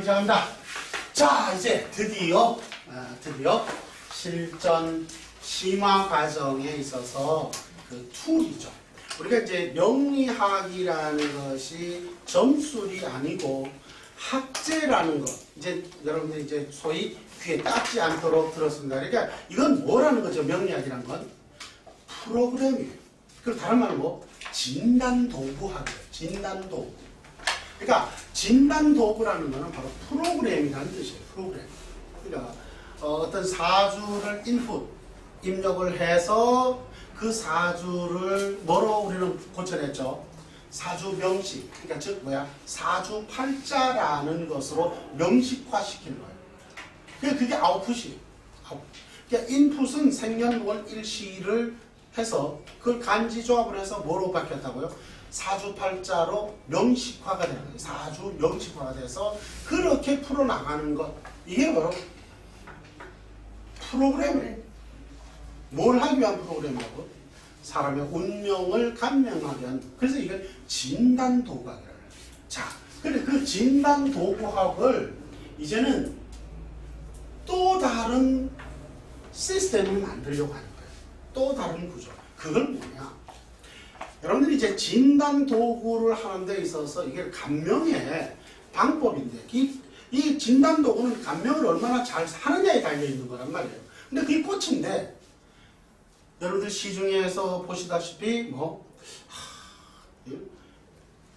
시작합니다. 자, 이제 드디어 실전 심화 과정에 있어서 그 툴이죠. 우리가 이제 명리학이라는 것이 점술이 아니고 학제라는 것. 이제 여러분들 이제 소위 귀에 닿지 않도록 들었습니다. 그러니까 이건 뭐라는 거죠? 명리학이란 건 프로그램이에요. 그리고 다른 말로 뭐 진단도구학이에요. 진단도구. 그러니까 진단도구라는 거는 바로 프로그램이라는 뜻이에요. 프로그램. 그러니까 어떤 사주를 입력을 해서 그 사주를 뭐로 우리는 고쳐냈죠? 사주 명식. 그러니까 즉 뭐야? 사주 팔자라는 것으로 명식화시킨 거예요. 그게 아웃풋이에요. 그러니까 인풋은 생년월 일시를 해서 그걸 간지 조합을 해서 뭐로 바뀌었다고요? 사주팔자로 명식화가 되는 거예요. 사주 명식화가 돼서 그렇게 풀어나가는 것. 이게 바로 프로그램이에요. 뭘 하기 위한 프로그램이라고? 사람의 운명을 감명하기 위한. 그래서 이걸 진단도구학이라고 해요. 자, 근데 그 진단도구학을 이제는 또 다른 시스템을 만들려고 하는 거예요. 또 다른 구조. 그건 뭐냐? 여러분들이 이제 진단 도구를 하는 데 있어서 이게 감명의 방법인데 이 진단 도구는 감명을 얼마나 잘 하느냐에 달려 있는 거란 말이에요. 근데 그게 꽃인데 여러분들 시중에서 보시다시피 뭐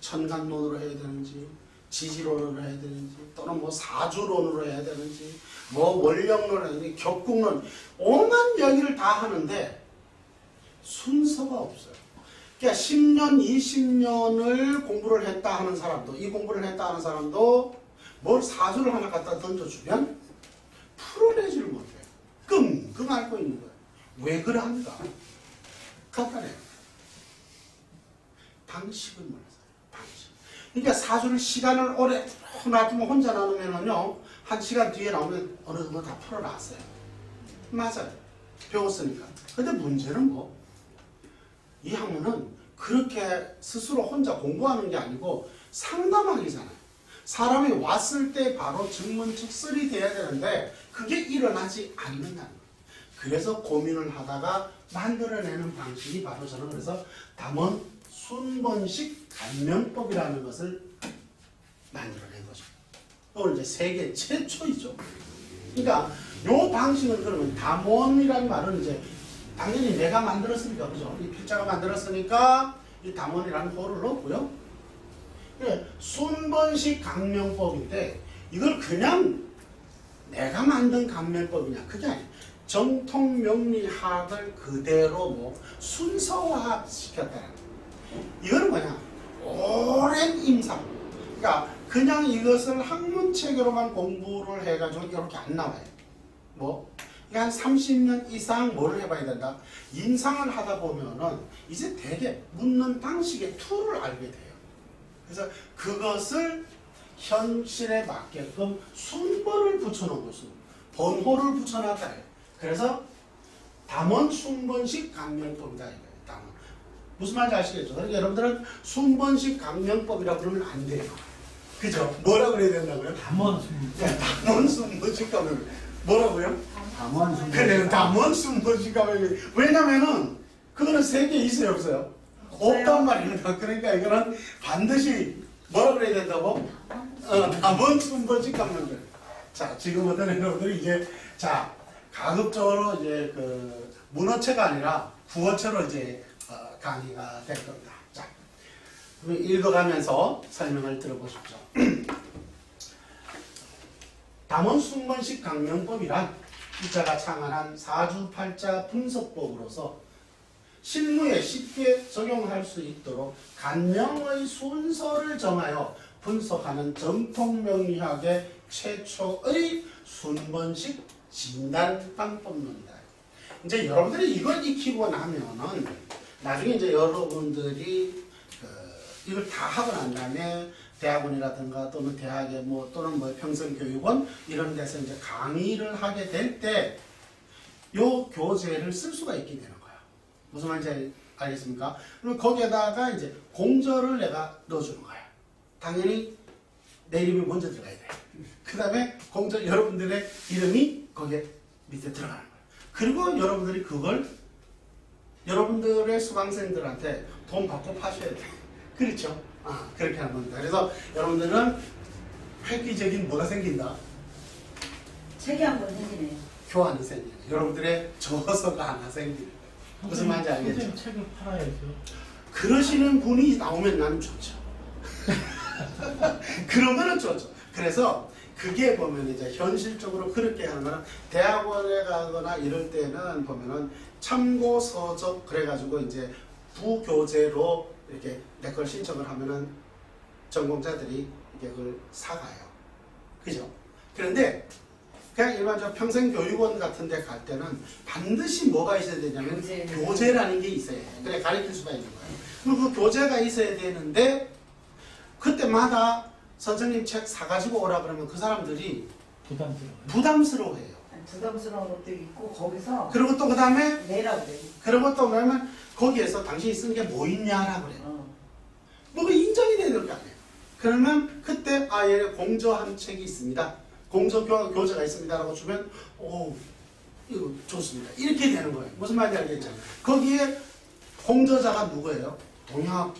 천간론으로 해야 되는지 지지론으로 해야 되는지 또는 뭐 사주론으로 해야 되는지 뭐 원령론으로 해야 되는지 격국론 온갖 얘기를 다 하는데 순서가 없어요. 그러니까 10년, 20년을 공부를 했다 하는 사람도, 이 공부를 했다 하는 사람도 뭘 사주를 하나 갖다 던져주면 풀어내지를 못해요. 끙끙 앓고 있는 거예요. 왜 그러한가? 간단해요. 방식을 몰라서. 방식. 그러니까 사주를 시간을 오래 놔두면 혼자 나누면은요, 한 시간 뒤에 나오면 어느 정도 다 풀어놨어요. 맞아요. 배웠으니까. 근데 문제는 뭐? 이 학문은 그렇게 스스로 혼자 공부하는 게 아니고 상담하기잖아요. 사람이 왔을 때 바로 증문즉설이 돼야 되는데 그게 일어나지 않는다는 거예요. 그래서 고민을 하다가 만들어내는 방식이 바로 저는 그래서 담원 순번식 감명법이라는 것을 만들어낸 거죠. 오늘 이제 세계 최초이죠. 그러니까 이 방식은 그러면 담원이라는 말은 이제 당연히 내가 만들었으니까, 그죠? 이 필자가 만들었으니까 이 담원이라는 호를 넣었고요. 순번식 감명법인데 이걸 그냥 내가 만든 감명법이냐? 그게 아니에요. 정통 명리학을 그대로 뭐 순서화 시켰다는 거예요. 이거는 뭐냐? 오랜 임상. 그러니까 그냥 이것을 학문체계로만 공부를 해가지고 이렇게 안 나와요. 뭐? 한 30년 이상 뭘 해봐야 된다? 임상을 하다 보면은 이제 되게 묻는 방식의 툴을 알게 돼요. 그래서 그것을 현실에 맞게끔 순번을 붙여놓은 것은 번호를 붙여놨다 해요. 그래서 담원 순번식 감명법이다 이거예요. 담원. 무슨 말인지 아시겠죠? 그러니까 여러분들은 순번식 감명법이라고 그러면 안 돼요. 그죠? 뭐라 그래야 된다고요? 담원 순. 네, 담원 순번식 감명. 뭐라고요? 담원 순. 그래요. 담원 순번식 감명. 왜냐면은 그거는 세계에 있어요, 없어요? 없단 말입니다. 그러니까 이거는 반드시 뭐라 그래야 된다고? 담원 순번식 감명. 자, 지금부터는 여러분들이 이제 자 가급적으로 이제 그 문어체가 아니라 구어체로 이제 강의가 될 겁니다. 자, 그럼 읽어가면서 설명을 들어보십시오. 담원 순번식 감명법이란 필자가 창안한 사주팔자 분석법으로서 실무에 쉽게 적용할 수 있도록 감명의 순서를 정하여 분석하는 정통명리학의 최초의 순번식 진단방법론이다. 이제 여러분들이 이걸 익히고 나면은 나중에 이제 여러분들이 이걸 다 하고 난 다음에 대학원이라든가 또는 대학에 뭐 또는 뭐 평생교육원 이런 데서 이제 강의를 하게 될 때 요 교재를 쓸 수가 있게 되는 거야. 무슨 말인지 알겠습니까? 그럼 거기에다가 이제 공절을 내가 넣어주는 거야. 당연히 내 이름이 먼저 들어가야 돼. 그 다음에 공적 여러분들의 이름이 거기에 밑에 들어가는 거예요. 그리고 여러분들이 그걸 여러분들의 수강생들한테 돈 받고 파셔야 돼요. 그렇죠? 그렇게 하는 겁니다. 그래서 여러분들은 획기적인 뭐가 생긴다? 책이 한 권 생기네요. 교환이 생겨요. 여러분들의 저서가 하나 생기는 거예요. 무슨 말인지 알겠죠? 선생님 책을 팔아야죠. 그러시는 분이 나오면 나는 좋죠. 그러면은 좋죠. 그래서 그게 보면 이제 현실적으로 그렇게 하는 거는 대학원에 가거나 이럴 때는 보면은 참고 서적 그래가지고 이제 부교재로 이렇게 내 걸 신청을 하면은 전공자들이 이게 그걸 사가요. 그죠? 그런데 그냥 일반적으로 평생교육원 같은 데 갈 때는 반드시 뭐가 있어야 되냐면 교재라는 게 있어야 돼요. 그래 가르칠 수가 있는 거예요. 그리고 그 교재가 있어야 되는데 그때마다 선생님 책 사가지고 오라 그러면 그 사람들이 부담스러워해요. 부담스러운 것도 있고 거기서 그리고 또 그 다음에 내라고 그래요. 그러고 또 그러면 거기에서 당신이 쓰는 게 뭐 있냐라고 그래요. 뭐가 인정이 돼야 될 거 아니에요. 그러면 그때 얘 공저한 책이 있습니다. 공저 교재가 있습니다라고 주면 오 이거 좋습니다. 이렇게 되는 거예요. 무슨 말인지 알겠죠? 거기에 공저자가 누구예요? 동양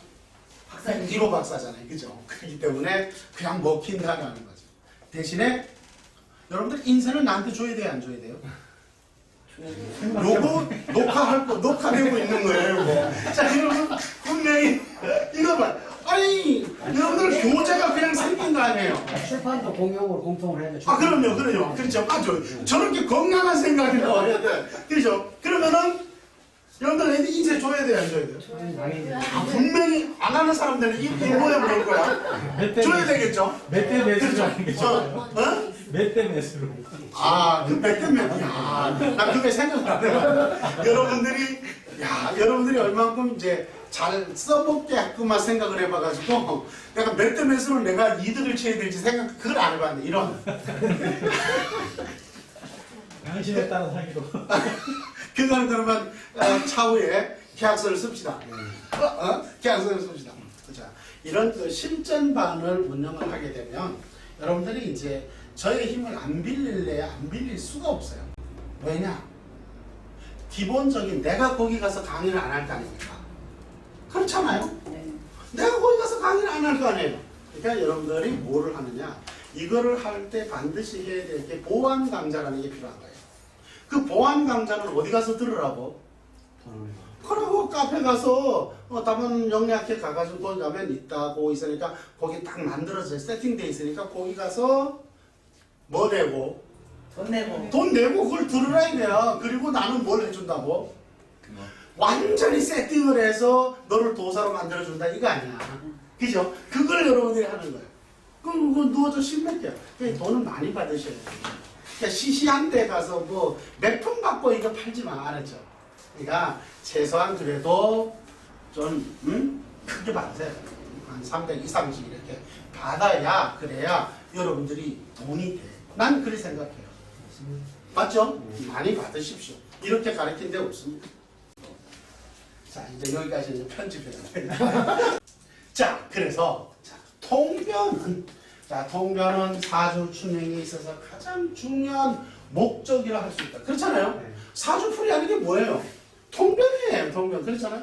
박사님. 비로 박사잖아요. 그죠? 그렇기 때문에 그냥 먹힌다라는 거죠. 대신에 여러분들 인쇄는 나한테 줘야 돼요? 안 줘야 돼요? 요거 녹화되고 있는 거예요. 요거. 자, 여러분 분명히 이거 봐. 아니 여러분들 교재가 그냥 생긴 거 아니에요? 출판도 공용으로 공통을 해야 돼. 그럼요. 그렇죠. 맞죠. 저렇게 건강한 생각이 나와야 돼. 그렇죠. 그러면은 여러분들 애들 인쇄 줘야 돼요? 안 줘야 돼요? 분명히 안 하는 사람들은 이거에 그럴 거야. 줘야 되겠죠? 몇 대 매수로 하는 게 어? 몇 대 매수로. 그 백대면, 나 그게 생각 안 해요. 여러분들이 얼마만큼 이제 잘 써먹게끔만 생각을 해봐가지고, 내가 몇 대 몇으로 내가 이득을 취해야 될지 그걸 안 해봤네, 이런. 당신에 따른 사기로. 그거는 그러면, 차후에 계약서를 씁시다. 계약서를 씁시다. 자, 이런 그 실전반을 운영을 하게 되면, 여러분들이 이제 저의 힘을 안 빌릴 수가 없어요. 왜냐? 기본적인 내가 거기 가서 강의를 안 할 거 아닙니까? 그렇잖아요? 네. 내가 거기 가서 강의를 안 할 거 아니에요? 그러니까 여러분들이 뭐를 하느냐? 이거를 할 때 반드시 해야 될 게 보안 강좌라는 게 필요한 거예요. 그 보안 강좌는 어디 가서 들으라고? 그러고 카페 가서 답은 영리학회 가가지고 거기 가면 있다고 있으니까 거기 딱 만들어져 세팅돼 있으니까 거기 가서 뭐 내고 돈 내고 그걸 들으라 이거야. 그리고 나는 뭘 해준다고? 완전히 세팅을 해서 너를 도사로 만들어준다 이거 아니야. 그죠? 그걸 여러분들이 하는 거예요. 그거 누워서 신맥이야. 그러니까 돈은 많이 받으셔야 돼요. 그러니까 시시한 데 가서 뭐 몇 푼 받고 이거 팔지 마. 알았죠? 그러니까 최소한 그래도 좀 크게 받으세요. 한 300 이상씩 이렇게 받아야 그래야 여러분들이 돈이 돼. 난 그렇게 생각해요. 맞죠? 많이 받으십시오. 이렇게 가르친 데 없습니다. 자, 이제 여기까지 이제 편집해야 돼. 자, 그래서 통변은 사주 춘행에 있어서 가장 중요한 목적이라 할 수 있다. 그렇잖아요? 사주풀이하는 게 뭐예요? 통변이에요. 통변. 그렇잖아요?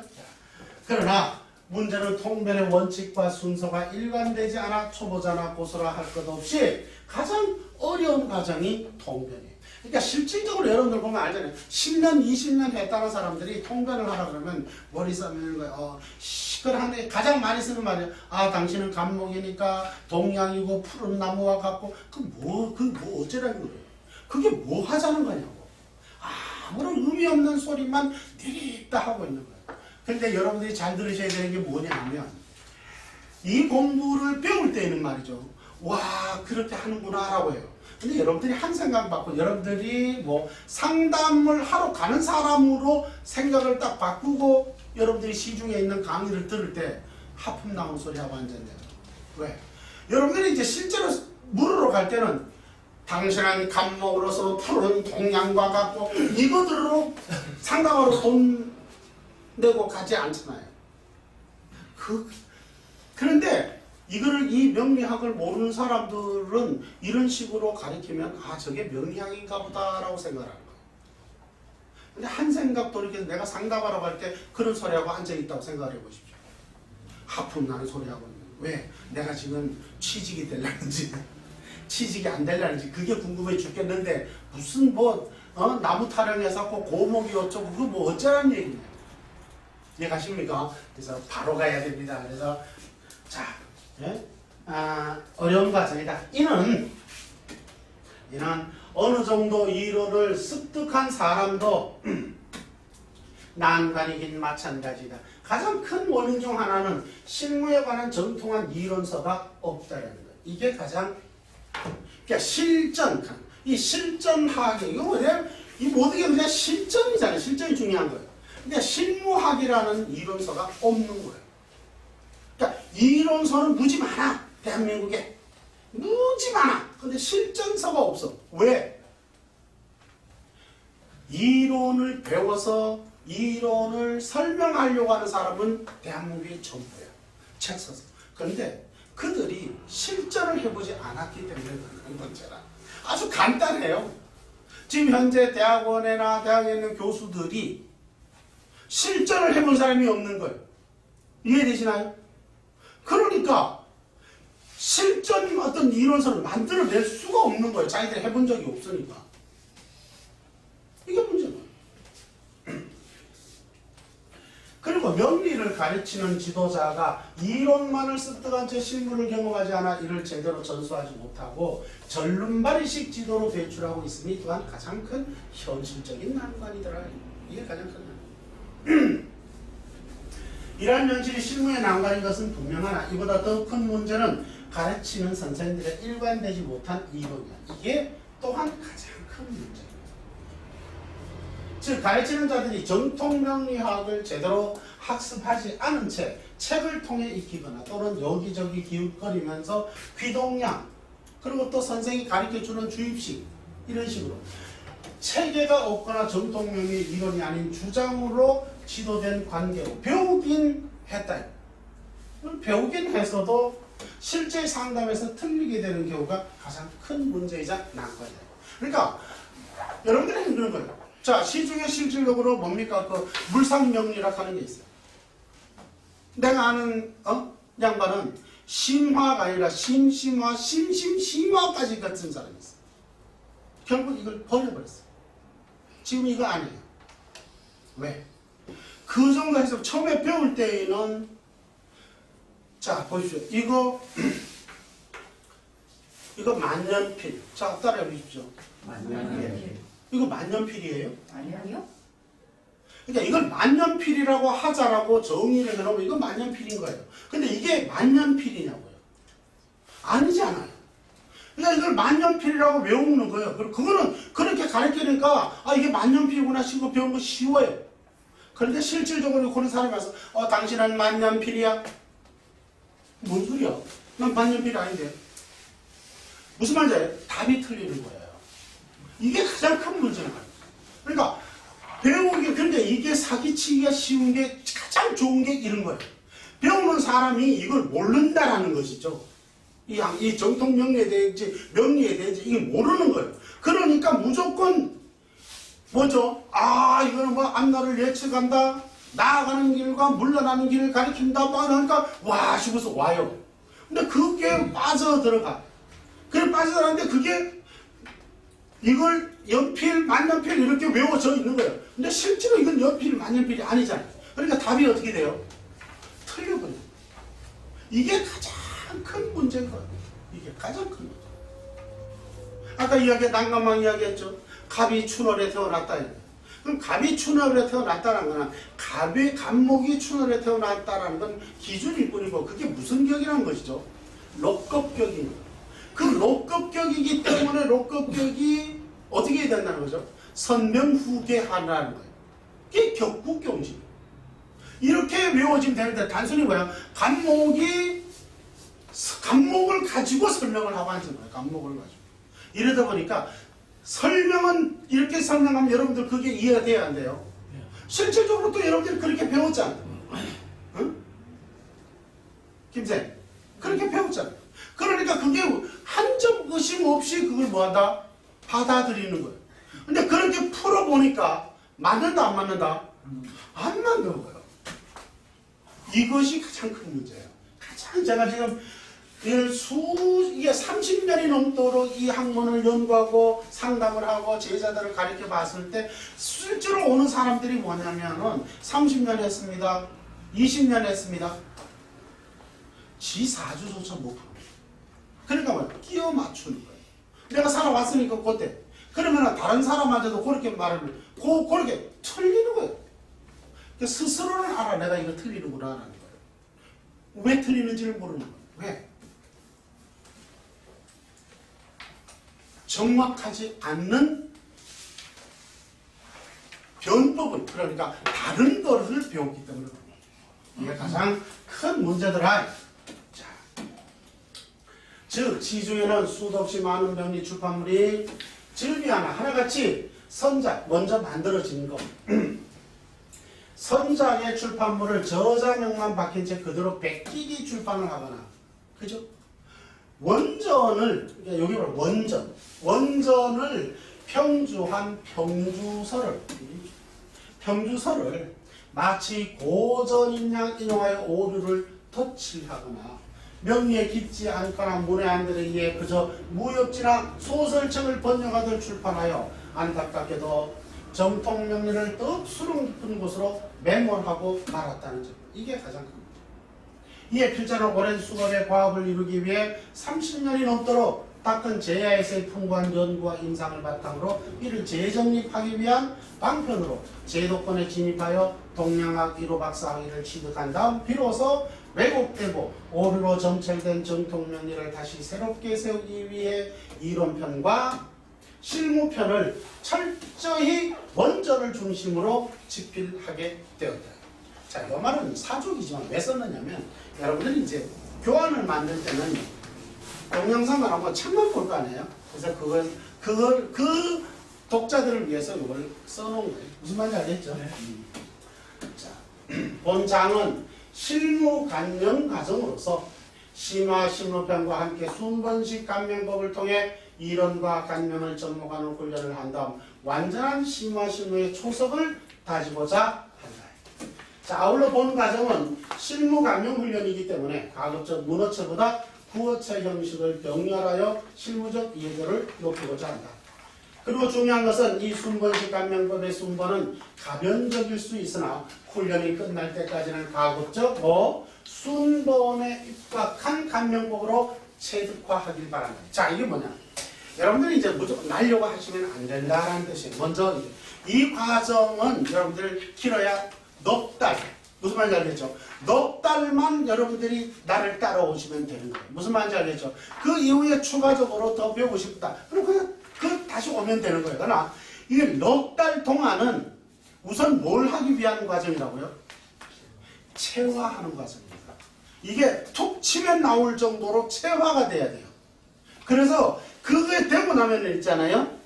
그러나 문제는 통변의 원칙과 순서가 일관되지 않아 초보자나 고수라 할 것 없이 가장 어려운 과정이 통변이에요. 그러니까 실질적으로 여러분들 보면 알잖아요. 10년, 20년 했다는 사람들이 통변을 하라 그러면 머리 싸매는 거예요. 시끌한데 가장 많이 쓰는 말이에요. 당신은 간목이니까 동양이고 푸른 나무와 같고 뭐 어쩌라는 거예요. 그게 뭐 하자는 거냐고. 아무런 의미 없는 소리만 디리다 하고 있는 거예요. 그런데 여러분들이 잘 들으셔야 되는 게 뭐냐면 이 공부를 배울 때에는 말이죠. 와 그렇게 하는구나 라고 해요. 근데 여러분들이 한 생각 받고 여러분들이 뭐 상담을 하러 가는 사람으로 생각을 딱 바꾸고 여러분들이 시중에 있는 강의를 들을 때 하품 나오는 소리하고 앉았네요. 왜? 여러분들이 이제 실제로 물으러 갈 때는 당신은 간목으로서 푸른 동양과 같고 이거 들으러 상담하러 돈 내고 가지 않잖아요. 그런데 이거를 이 명리학을 모르는 사람들은 이런 식으로 가리키면 아 저게 명리학인가 보다라고 생각하는 거예요. 근데 한 생각 돌이켜서 내가 상담하러 갈 때 그런 소리하고 앉아있다고 생각해 보십시오. 하품 나는 소리하고 있는 왜? 내가 지금 취직이 되려는지 취직이 안 되려는지 그게 궁금해 죽겠는데 무슨 뭐 나무 타령해서 고목이 어쩌고 그거 뭐 어쩌라는 얘기냐. 이해가십니까? 그래서 바로 가야 됩니다. 그래서 자 어려운 과정이다. 이는 어느 정도 이론을 습득한 사람도 난관이긴 마찬가지다. 가장 큰 원인 중 하나는 실무에 관한 정통한 이론서가 없다는 것. 이게 가장 그러니까 이 실전학 이거 뭐냐? 이 모든 게 그냥 실전이잖아요. 실전이 중요한 거예요. 근데 실무학이라는 이론서가 없는 거예요. 그러니까 이론서는 무지 많아. 대한민국에 무지 많아. 근데 실전서가 없어. 왜? 이론을 배워서 이론을 설명하려고 하는 사람은 대한민국의 전부야. 책 써서. 그런데 그들이 실전을 해보지 않았기 때문에 그런 문제라. 아주 간단해요. 지금 현재 대학원이나 대학에 있는 교수들이 실전을 해본 사람이 없는 거예요. 이해되시나요? 그러니까 실전 어떤 이론서를 만들어낼 수가 없는 거예요. 자기들이 해본 적이 없으니까. 이게 문제예요. 그리고 명리를 가르치는 지도자가 이론만을 습득한 채 실무를 경험하지 않아 이를 제대로 전수하지 못하고 전륜발이식 지도로 배출하고 있으니 또한 가장 큰 현실적인 난관이더라. 이게 가장 큰 난관. 이러한 현실이 실무의 난관인 것은 분명하나 이보다 더 큰 문제는 가르치는 선생님들의 일관되지 못한 이론이야. 이게 또한 가장 큰 문제예요. 즉 가르치는 자들이 정통 명리학을 제대로 학습하지 않은 채 책을 통해 익히거나 또는 여기저기 기웃거리면서 귀동량 그리고 또 선생이 가르쳐주는 주입식 이런 식으로 체계가 없거나 정통 명리 이론이 아닌 주장으로 지도된 관계로 배우긴 했다. 배우긴 해서도 실제 상담에서 틀리게 되는 경우가 가장 큰 문제이자 난관이에요. 그러니까 여러분들이 힘든 거예요. 자, 시중에 실질적으로 뭡니까? 그 물상명리학 하는 게 있어요. 내가 아는 양반은 심화가 아니라 심심화, 심심심화까지 같은 사람이 있어요. 결국 이걸 버려버렸어요. 지금 이거 아니에요. 왜? 그 정도 해서 처음에 배울 때에는 자 보십시오. 이거 만년필. 자 따라해 보십시오. 만년필. 이거 만년필이에요? 아니요. 그러니까 이걸 만년필이라고 하자라고 정의를 해놓으면 이거 만년필인 거예요. 근데 이게 만년필이냐고요? 아니잖아요. 그러니까 이걸 만년필이라고 외우는 거예요. 그거는 그렇게 가르치니까 아 이게 만년필이구나 싶고 배운 거 쉬워요. 그런데 실질적으로 그런 사람이 와서 당신은 만년필이야? 뭔 소리야? 난 만년필이 아닌데. 무슨 말인지 알아요? 답이 틀리는 거예요. 이게 가장 큰 문제는 거예요. 그러니까 배우기 그런데 이게 사기치기가 쉬운 게 가장 좋은 게 이런 거예요. 배우는 사람이 이걸 모른다라는 것이죠. 이 정통 명리에 대해서 명리에 대해서 이게 모르는 거예요. 그러니까 무조건 뭐죠? 이거는 뭐 앞날을 예측한다. 나아가는 길과 물러나는 길을 가리킨다. 막 그러니까 와 싶어서 와요. 근데 그게 빠져들어가. 그래 빠져들어가는데 그게 이걸 연필, 만년필 이렇게 외워져 있는 거예요. 근데 실제로 이건 연필, 만년필이 아니잖아요. 그러니까 답이 어떻게 돼요? 틀려버려요. 이게 가장 큰 문제인 거예요. 이게 가장 큰 문제. 아까 난감한 이야기했죠. 갑이 춘월에 태어났다. 그럼 갑이 춘월에 태어났다는 거는 갑목이 춘월에 태어났다는 건 기준일 뿐이고 그게 무슨 격이라는 것이죠? 록급격인 거예요. 그 록급격이기 때문에 록급격이 어떻게 해야 된다는 거죠? 선명후계하라는 거예요. 이게 격국경지. 이렇게 외워지면 되는데 단순히 뭐야? 간목을 가지고 설명을 하고 앉은 거예요. 간목을 가지고. 이러다 보니까 설명은 이렇게 설명하면 여러분들 그게 이해가 돼야 안 돼요. 실질적으로 또 여러분들이 그렇게 배웠잖아요. 응? 김쌤, 그렇게 배웠잖아요. 그러니까 그게 한 점 의심 없이 그걸 뭐한다? 받아들이는 거예요. 근데 그렇게 풀어보니까 맞는다 안 맞는다? 안 맞는 거예요. 이것이 가장 큰 문제예요. 가장 제가 지금 이게 30년이 넘도록 이 학문을 연구하고 상담을 하고 제자들을 가르쳐 봤을 때 실제로 오는 사람들이 뭐냐면은 30년 했습니다. 20년 했습니다. 지 사주조차 못합니다. 그러니까 뭐 끼워 맞추는 거예요. 내가 살아왔으니까 그때 그러면 다른 사람한테도 그렇게 말하면 그렇게 틀리는 거예요. 스스로는 알아. 내가 이거 틀리는구나 하는 거예요. 왜 틀리는지를 모르는 거예요. 왜? 정확하지 않는 변법을, 그러니까 다른 것을 배웠기 때문에 그런 거예요. 이게 가장 큰 문제더라. 자, 즉 시중에는 수도 없이 많은 병리 출판물이 즐비하나 하나같이 선작 먼저 만들어진 거 선작의 출판물을 저자명만 박힌 채 그대로 베끼기 출판을 하거나, 그죠? 원전을, 여기 보면 원전을 평주한 평주서를 마치 고전인 양 인용하여 오류를 덧칠하거나 명리에 깊지 않거나 문외 안 들이기에 그저 무협지나 소설책을 번역하듯 출판하여 안타깝게도 정통 명리를 더욱 수능 깊은 곳으로 매몰하고 말았다는 점. 이게 가장 큽니다. 이에 필자는 오랜 수업의 과업을 이루기 위해 30년이 넘도록 닦은 제야에서의 풍부한 연구와 임상을 바탕으로 이를 재정립하기 위한 방편으로 제도권에 진입하여 동양학 1호 박사학위를 취득한 다음 비로소 왜곡되고 오류로 점철된 정통명리를 다시 새롭게 세우기 위해 이론편과 실무편을 철저히 원전을 중심으로 집필하게 되었다. 자, 이 말은 사족이지만 왜 썼느냐면 여러분들이 이제 교환을 만들 때는 동영상을 한번 책만 볼 거 아니에요? 그래서 그 독자들을 위해서 이걸 써놓은 거예요. 무슨 말인지 알겠죠? 네. 자, 본장은 실무 간명 과정으로서 심화 심로편과 함께 순번식 간명법을 통해 이론과 간명을 접목하는 훈련을 한 다음 완전한 심화 심로의 초석을 다지고자 한다. 자, 아울러 본 과정은 실무 간명 훈련이기 때문에 가급적 문어체보다 구어체 형식을 병렬하여 실무적 이해도를 높이고자 한다. 그리고 중요한 것은 이 순번식 간명법의 순번은 가변적일 수 있으나 훈련이 끝날 때까지는 가급적 순번에 입각한 간명법으로 체득화하길 바란다. 자, 이게 뭐냐? 여러분들이 이제 무조건 날려고 하시면 안 된다라는 뜻이에요. 먼저 이 과정은 여러분들 길어야 넉 달. 무슨 말인지 알겠죠? 넉 달만 여러분들이 나를 따라오시면 되는 거예요. 무슨 말인지 알겠죠? 그 이후에 추가적으로 더 배우고 싶다. 그럼 그 다시 오면 되는 거예요. 그러나 이게 넉 달 동안은 우선 뭘 하기 위한 과정이라고요? 체화하는 과정입니다. 이게 툭 치면 나올 정도로 체화가 돼야 돼요. 그래서 그게 되고 나면 있잖아요.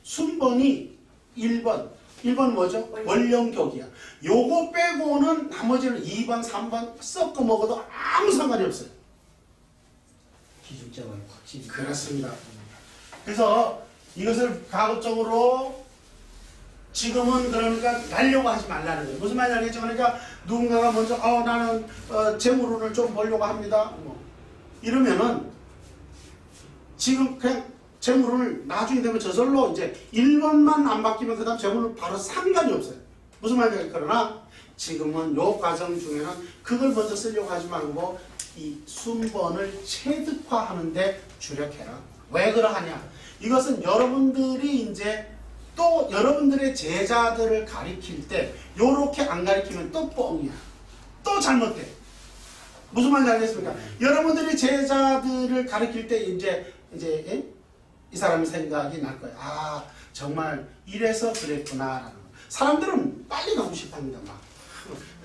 순번이 1번 뭐죠? 원령격이야. 요거 빼고는 나머지는 2번, 3번 섞어 먹어도 아무 상관이 없어요. 기술자가 확실히. 그렇습니다. 그래서 이것을 가급적으로 지금은 그러니까 날려고 하지 말라는 거예요. 무슨 말인지 알겠죠? 그러니까 누군가가 먼저 나는 재물운을 좀 보려고 합니다. 이러면은 지금 그냥 재물운을 나중에 되면 저절로 이제 1번만 안 바뀌면 그 다음 재물은 바로 상관이 없어요. 무슨 말인지 알겠죠? 그러나 지금은 요 과정 중에는 그걸 먼저 쓰려고 하지 말고 이 순번을 체득화하는데 주력해라. 왜 그러하냐? 이것은 여러분들이 이제 또 여러분들의 제자들을 가리킬 때 요렇게 안 가리키면 또 뻥이야. 또 잘못돼. 무슨 말인지 알겠습니까? 여러분들이 제자들을 가리킬 때 이제 이 사람의 생각이 날 거예요. 아, 정말 이래서 그랬구나. 사람들은 빨리 가고 싶어 합니다. 막.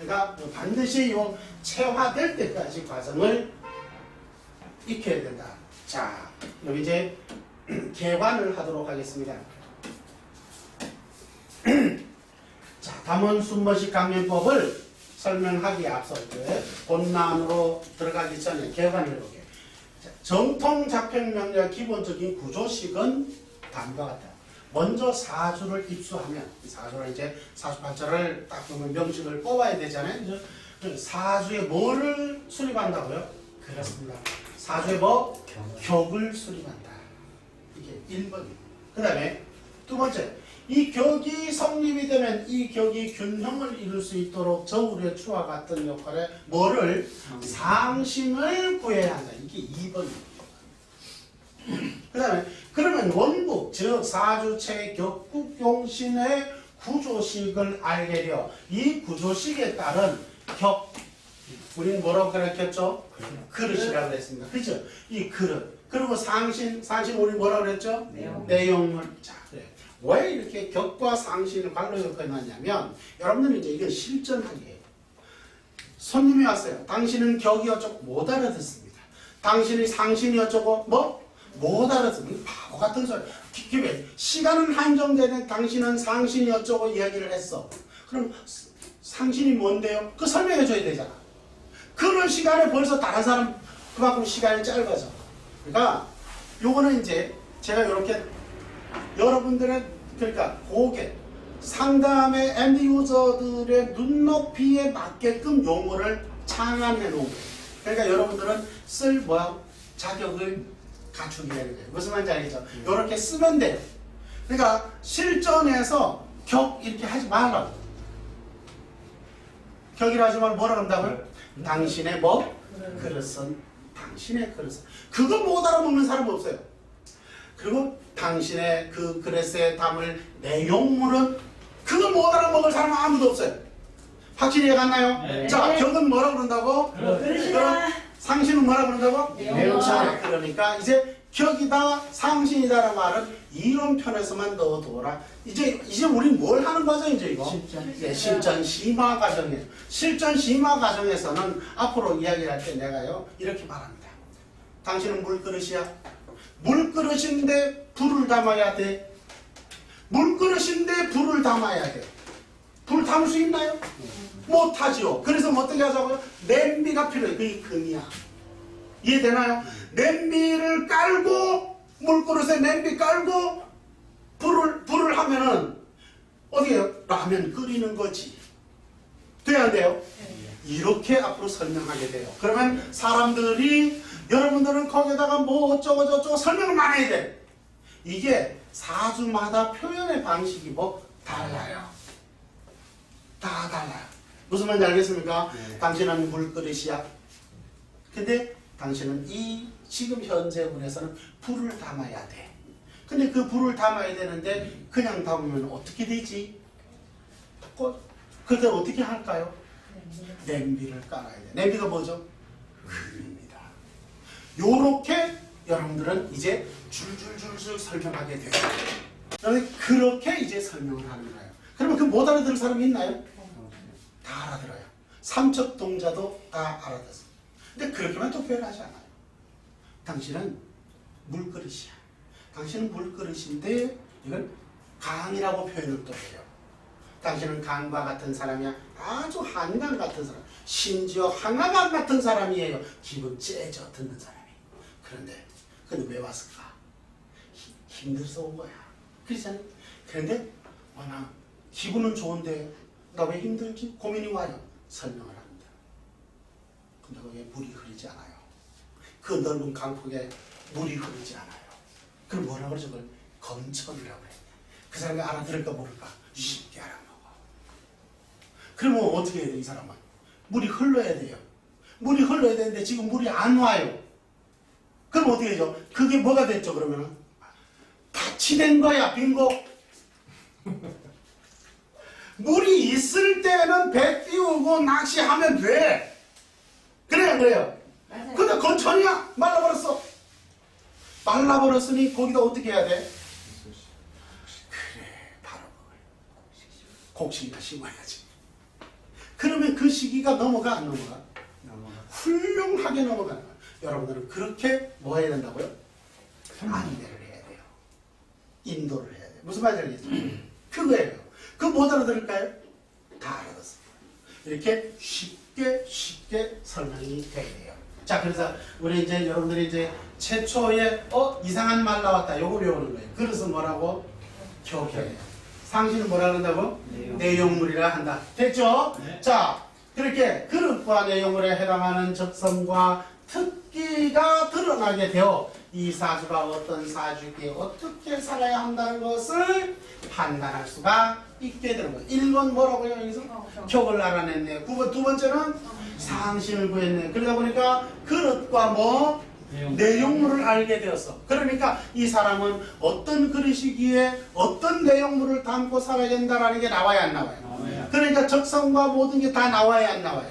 그러니까 반드시 요 체화될 때까지 과정을 익혀야 된다. 자, 여기 이제 개관을 하도록 하겠습니다. 자, 담원 순번식 강연법을 설명하기에 앞서 본난으로 들어가기 전에 개관을 해볼게요. 정통 잡평명령 기본적인 구조식은 다음과 같아요. 먼저 사주를 입수하면 사주를 이제 사주팔자를 딱 보면 명식을 뽑아야 되잖아요. 사주에 뭐를 수립한다고요? 그렇습니다. 사주에 뭐? 격을 수립한다. 이게 1번이에요. 그 다음에 두 번째, 이 격이 성립이 되면 이 격이 균형을 이룰 수 있도록 저울의 추와 같은 역할에 뭐를? 상심을 구해야 한다. 이게 2번이에요. 그 다음에 그러면 원국, 즉 사주체 격국용신의 구조식을 알게 되어 이 구조식에 따른 격, 우리는 뭐라고 가르쳤죠? 그릇이라고 했습니다. 그렇죠? 이 그릇. 그리고 상신 우리 뭐라고 그랬죠? 내용물. 자, 그래. 왜 이렇게 격과 상신을 관로 엮어놨냐면 여러분들은 이제 이건 실전하기예요. 손님이 왔어요. 당신은 격이 어쩌고 못 알아듣습니다. 당신이 상신이 어쩌고 뭐? 못 알아듣는 바보 같은 소리. 시간은 한정되는 당신은 상신이 어쩌고 이야기를 했어. 그럼 상신이 뭔데요? 그 설명해 줘야 되잖아. 그런 시간에 벌써 다른 사람 그만큼 시간이 짧아져. 그러니까 요거는 이제 제가 이렇게 여러분들의 그러니까 고객 상담의 엔드 유저들의 눈높이에 맞게끔 용어를 창안해 놓은 거예요. 그러니까 여러분들은 쓸 자격을 갖추게 되는 거예요. 무슨 말인지 알겠죠? 이렇게 쓰면 돼요. 그러니까 실전에서 격 이렇게 하지 말라고. 격이라 하지 말고 뭐라 그런다고요? 당신의 뭐? 그릇은 당신의 그릇은 그거 못 알아먹는 사람 없어요. 그리고 당신의 그 그릇에 담을 내용물은 그거 못 알아먹을 사람은 아무도 없어요. 확실히 이해갔나요? 네. 자, 격은 뭐라 그런다고? 그릇이다. 상신은 뭐라 그런다고? 내용물. 자, 그러니까 이제 격이다, 상신이다라는 말은 이론편에서만 넣어둬라. 이제 우린 뭘 하는 거죠, 이제 이거? 네, 실전 심화 과정이에요. 실전 심화 과정에서는 앞으로 이야기할 때 내가요 이렇게 말합니다. 당신은 물그릇이야. 물그릇인데 불을 담아야 돼. 물그릇인데 불을 담아야 돼. 불 담을 수 있나요? 못하지요. 그래서 뭐 어떻게 하자고요? 냄비가 필요해. 그게 금이야. 이해되나요? 냄비를 깔고 물그릇에 냄비 깔고 불을 하면은 어떻게 해요? 라면 끓이는 거지. 돼야 안 돼요? 이렇게 앞으로 설명하게 돼요. 그러면 사람들이 여러분들은 거기에다가 뭐 어쩌고 저쩌고 설명을 많이 해야 돼. 이게 사주마다 표현의 방식이 뭐 달라요. 다 달라요. 무슨 말인지 알겠습니까? 당신은 물그릇이야. 근데 당신은 이 지금 현재 분에서는 불을 담아야 돼. 근데 그 불을 담아야 되는데 그냥 담으면 어떻게 되지? 그때 어떻게 할까요? 냄비를 깔아야 돼. 냄비가 뭐죠? 금입니다. 요렇게 여러분들은 이제 줄줄줄줄 설명하게 돼요. 그렇게 이제 설명을 하는 거예요. 그러면 그 못 알아들을 사람이 있나요? 다 알아들어요. 삼척 동자도 다 알아듣습니다. 근데 그렇게만 또 표현하지 않아요. 당신은 물그릇이야. 당신은 물그릇인데 이걸 강이라고 표현을 또 해요. 당신은 강과 같은 사람이야. 아주 한강 같은 사람. 심지어 항아강 같은 사람이에요. 기분 째져 듣는 사람이. 근데 왜 왔을까? 힘들어서 온 거야. 그렇잖아요. 그런데 나 기분은 좋은데 나 왜 힘들지? 고민이 와요. 설명을 합니다. 근데 거기에 물이 흐르지 않아요. 그 넓은 강폭에 물이 흐르지 않아요. 그럼 뭐라 그러죠? 그걸 검천이라고 그래. 그 사람이 알아들을까 모를까? 쉽게 알아먹어. 그러면 어떻게 해야 돼, 이 사람은? 물이 흘러야 돼요. 물이 흘러야 되는데 지금 물이 안 와요. 그럼 어떻게 되죠? 그게 뭐가 됐죠, 그러면은? 밭이 된 거야, 빙고. 물이 있을 때는 배 띄우고 낚시하면 돼. 그래요. 맞아요. 근데 건천이야. 말라버렸어. 말라버렸으니 거기다 어떻게 해야 돼? 그래, 바로 그걸 곡식이나 심어야지. 그러면 그 시기가 넘어가 안 넘어가? 훌륭하게 넘어가는 거야. 여러분들은 그렇게 뭐 해야 된다고요? 안내를 해야 돼요. 인도를 해야 돼요. 무슨 말인지 알겠죠? 그거예요. 그거 못 알아들을까요? 다 알아듣습니다. 이렇게 쉽게 설명이 돼야 돼요. 자, 그래서 우리 이제 여러분들이 이제 최초에 이상한 말 나왔다. 요걸 외우는 거예요. 그릇은 뭐라고? 격해요. 상신은 뭐라 그런다고? 내용물이라 한다. 됐죠? 네. 자, 그렇게 그릇과 내용물에 해당하는 적성과 특기가 드러나게 되어 이 사주가 어떤 사주기에 어떻게 살아야 한다는 것을 판단할 수가 있게 되는 거예요. 1번 뭐라고요? 여기서? 격을 알아냈네. 두 번째는 상신을 구했네. 그러다 보니까 그릇과 내용물을 알게 되었어. 그러니까 이 사람은 어떤 그릇이기에 어떤 내용물을 담고 살아야 된다라는 게 나와야 안 나와요? 나와요. 그러니까 적성과 모든 게 다 나와야 안 나와요?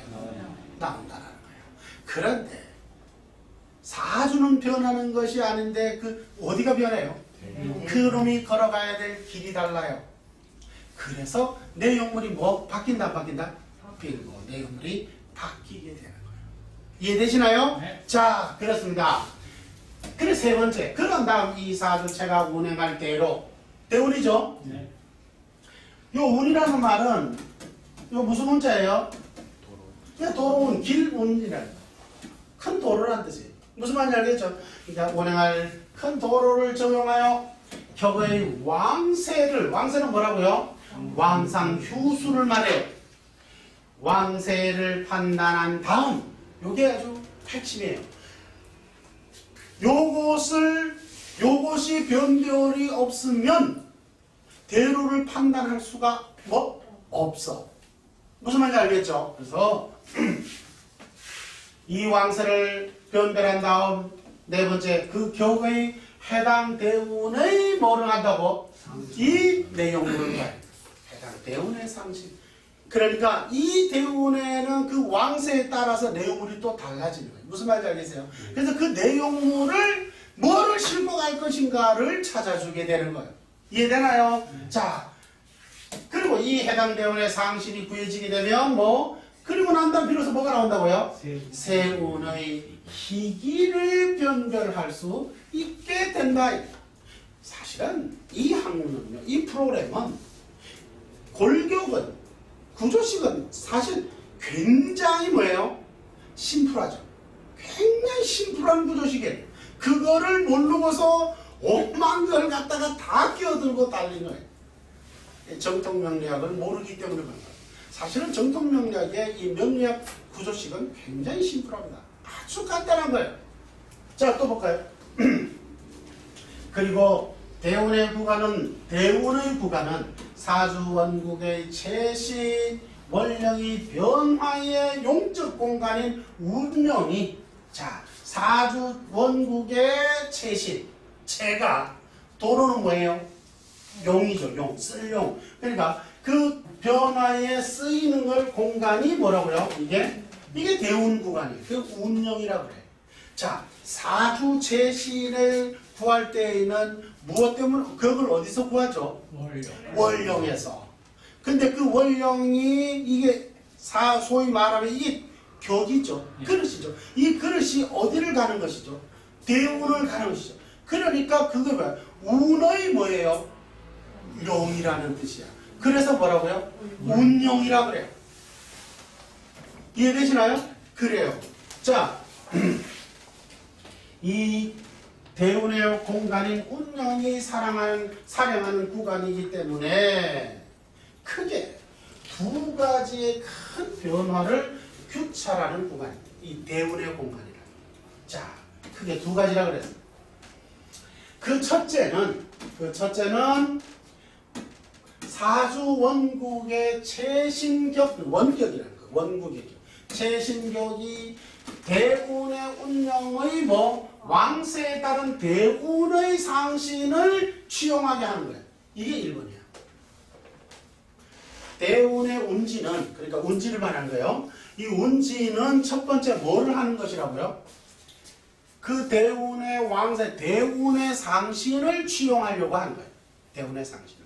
나온다는 거예요. 그런데 사주는 변하는 것이 아닌데 그 어디가 변해요? 그놈이 걸어가야 될 길이 달라요. 그래서 내용물이 바뀐다 안 바뀐다? 바뀌고 내용물이 바뀌게 되는 거예요. 이해되시나요? 네. 자, 그렇습니다. 그래 세 번째, 그런 다음 이 사주체가 운행할 대로 대운이죠. 네. 요 운이라는 말은 요 무슨 운자예요? 도로운, 길운이라는 큰 도로란 뜻이에요. 무슨 말인지 알겠죠? 그러니까 운행할 큰 도로를 적용하여 격의 왕세는 뭐라고요? 왕상휴수를 말해요. 왕세를 판단한 다음, 요게 아주 핵심이에요. 요것이 변별이 없으면 대로를 판단할 수가 없어. 무슨 말인지 알겠죠? 그래서 이 왕세를 변별한 다음 네 번째, 그 격의 해당 대운의 뭐를 한다고? 이 내용물을 봐요. 해당 대운의 상식. 그러니까 이 대운에는 그 왕세에 따라서 내용물이 또 달라지는 거예요. 무슨 말인지 알겠어요? 그래서 그 내용물을 뭐를 싣고 갈 것인가를 찾아주게 되는 거예요. 이해되나요? 자, 그리고 이 해당 대운의 상신이 구해지게 되면 그리고 난 다음 비로소 뭐가 나온다고요? 세운의 희기를 변별할 수 있게 된다. 사실은 이 학문은요, 이 프로그램은 골격은 구조식은 사실 굉장히 심플하죠. 굉장히 심플한 구조식이에요. 그거를 모르고서 오만 걸 갖다가 다 끼어들고 달린 거예요. 정통 명리학을 모르기 때문에 그런 거예요. 사실은 정통 명리학의 이 명리학 구조식은 굉장히 심플합니다. 아주 간단한 거예요. 자, 또 볼까요? 그리고 대운의 구간은 사주 원국의 최신 원령이 변화의 용적 공간인 운명이, 자, 사주 원국의 최신, 체가 도로는 뭐예요? 용이죠. 쓸 용. 그러니까 그 변화에 쓰이는 걸 공간이 뭐라고요? 이게 대운 구간이에요. 그 운명이라고 그래요. 자, 사주 최신을 구할 때에는 무엇 때문에 그걸 어디서 구하죠? 월령에서. 근데 그 월령이 이게 소위 말하면 이게 격이죠. 그릇이죠. 이 그릇이 어디를 가는 것이죠? 대운을 가는 것이죠. 그러니까 그게 뭐야? 운의 뭐예요? 용이라는 뜻이야. 그래서 뭐라고요? 운용이라 그래요. 이해되시나요? 그래요. 자, 이 대운의 공간인 운명이 사령하는 구간이기 때문에 크게 두 가지의 큰 변화를 규찰하는 구간입니다. 이 대운의 공간이라. 자, 크게 두 가지라 그랬어요. 그 첫째는 사주 원국의 최신격, 원격이라는 거, 원국의 격. 최신격이 대운의 운명의 왕세에 따른 대운의 상신을 취용하게 하는 거예요. 이게 1번이야. 대운의 운지는, 그러니까 운지를 말하는 거예요. 이 운지는 첫 번째 뭐를 하는 것이라고요? 그 대운의 왕세, 대운의 상신을 취용하려고 하는 거예요. 대운의 상신을.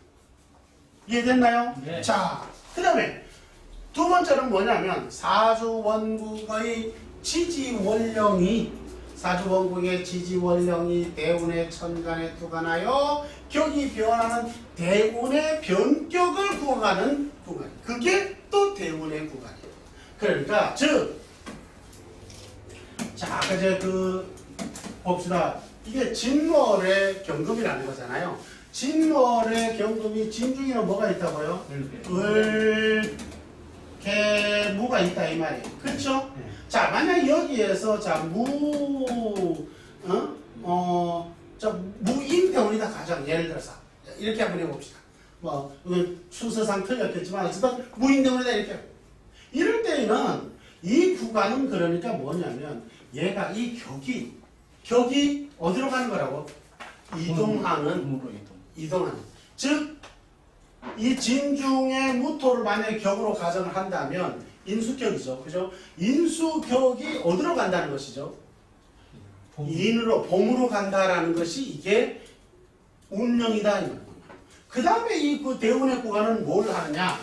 이해됐나요? 네. 자, 그 다음에 두 번째는 뭐냐면 사주 원국의 지지원령이 대운의 천간에 투간하여 격이 변하는 대운의 변격을 구가는 구간. 그게 또 대운의 구간이에요. 그러니까 즉, 자, 이제 봅시다. 이게 진월의 경금이라는 거잖아요. 진월의 경금이 진중에는 뭐가 있다고요? 을, 개, 무가 있다 이 말이에요. 그렇죠? 네. 자, 만약 여기에서 자 무인대운이다 가정 예를 들어서 이렇게 한번 해봅시다. 뭐 이건 순서상 틀렸겠지만 어쨌든 무인대운이다 이렇게. 이럴 때에는 이 구간은 그러니까 뭐냐면 얘가 이 격이 어디로 가는 거라고? 이동하는. 즉, 이 진중의 무토를 만약에 격으로 가정을 한다면 인수격이죠. 그죠? 인수격이 어디로 간다는 것이죠? 봄으로 간다라는 것이 이게 운명이다. 그 다음에 이 대운의 구간은 뭘 하느냐?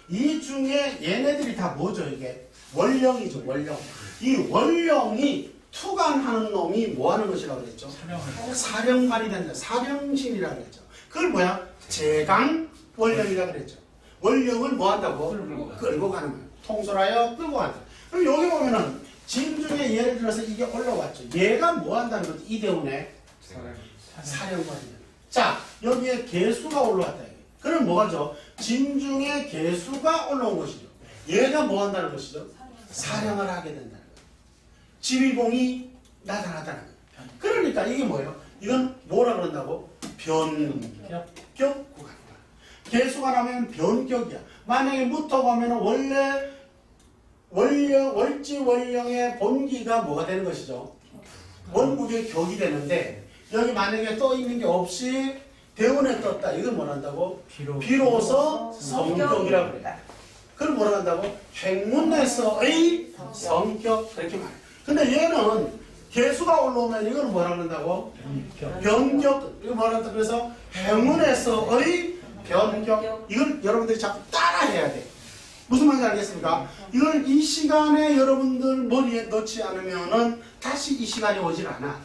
이 중에 얘네들이 다 뭐죠? 이게 월령이죠. 월령. 이 월령이 투간하는 놈이 뭐 하는 것이라고 그랬죠? 사령관이 된다. 사령신이라고 그랬죠. 그걸 뭐야? 제강 월령이라고 그랬죠. 월령을 뭐 한다고? 끌고 가는 거예요. 통솔하여 끌고 간다. 그럼 여기 보면은 진중에 예를 들어서 이게 올라왔죠. 얘가 뭐 한다는 거지? 이 대운에 사령관이야. 자, 여기에 개수가 올라왔다. 그럼 뭐가죠? 진중에 개수가 올라온 것이죠. 얘가 뭐 한다는 것이죠? 사령을 하게 된다는 거예요. 지휘봉이 나타났다는 거예요. 그러니까 이게 뭐예요? 이건 뭐라 그런다고? 변격 구간이다. 개수가 나면 변격이야. 만약에 무토가 하면 원래 월지월령의 본기가 뭐가 되는 것이죠? 원국의 격이 되는데 여기 만약에 떠 있는 게 없이 대운에 떴다. 이걸 뭐라 한다고? 비로소 성격이라고 그래. 그걸 뭐라 한다고? 행운에서의 성격 그렇게 말해. 근데 얘는 개수가 올라오면 이걸 뭐라 그런다고? 변격. 이거 뭐라 한다. 그래서 행운에서의 변격. 이걸 여러분들이 자꾸 따라해야 돼. 무슨 말인지 알겠습니까? 이걸 이 시간에 여러분들 머리에 넣지 않으면은 다시 이 시간이 오질 않아.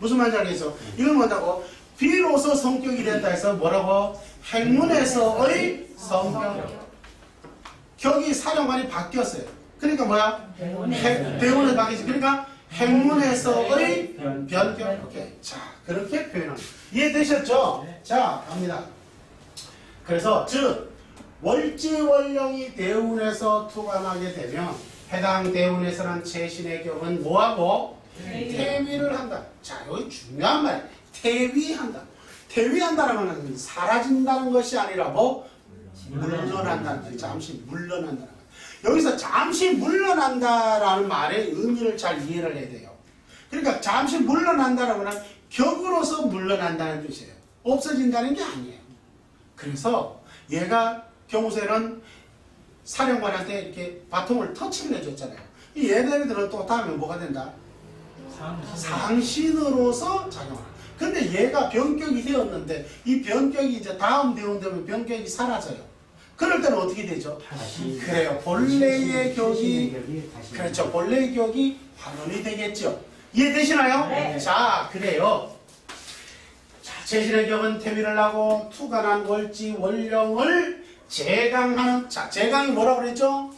무슨 말인지 알겠어? 이걸 뭐라고? 비로소 성격이 된다 해서 뭐라고? 행운에서의 성격. 격이 사령관이 바뀌었어요. 그러니까 뭐야? 대운에 바뀌지. 그러니까 행운에서의 변격. 오케이. 자, 그렇게 표현합니다. 이해되셨죠? 자, 갑니다. 그래서 즉 월지월령이 대운에서 투관하게 되면 해당 대운에서는 최신의 격은 뭐하고? 태위를 한다. 자, 여기 중요한 말이에요. 태위한다. 태위한다는 것은 사라진다는 것이 아니라 뭐? 물러난다는 거예요. 잠시 물러난다는 거예요. 여기서 잠시 물러난다라는 말의 의미를 잘 이해를 해야 돼요. 그러니까 잠시 물러난다라는 건 격으로서 물러난다는 뜻이에요. 없어진다는 게 아니에요. 그래서 얘가 경우세는 사령관한테 이렇게 바통을 터치를 해줬잖아요. 이 얘네들은 또 다음에 뭐가 된다? 상신으로서 작용한다. 근데 얘가 변격이 되었는데 이 변격이 이제 다음 대운 되면 변격이 사라져요. 그럴 때는 어떻게 되죠? 다시. 그래요. 본래의 격이 신의 다시. 그렇죠. 본래의 격이 환원이 되겠죠. 이해되시나요? 네. 자, 그래요. 자, 최신의 격은 태위를 하고 투간한 월지 월령을 제강하는. 자, 제강이 뭐라고 그랬죠?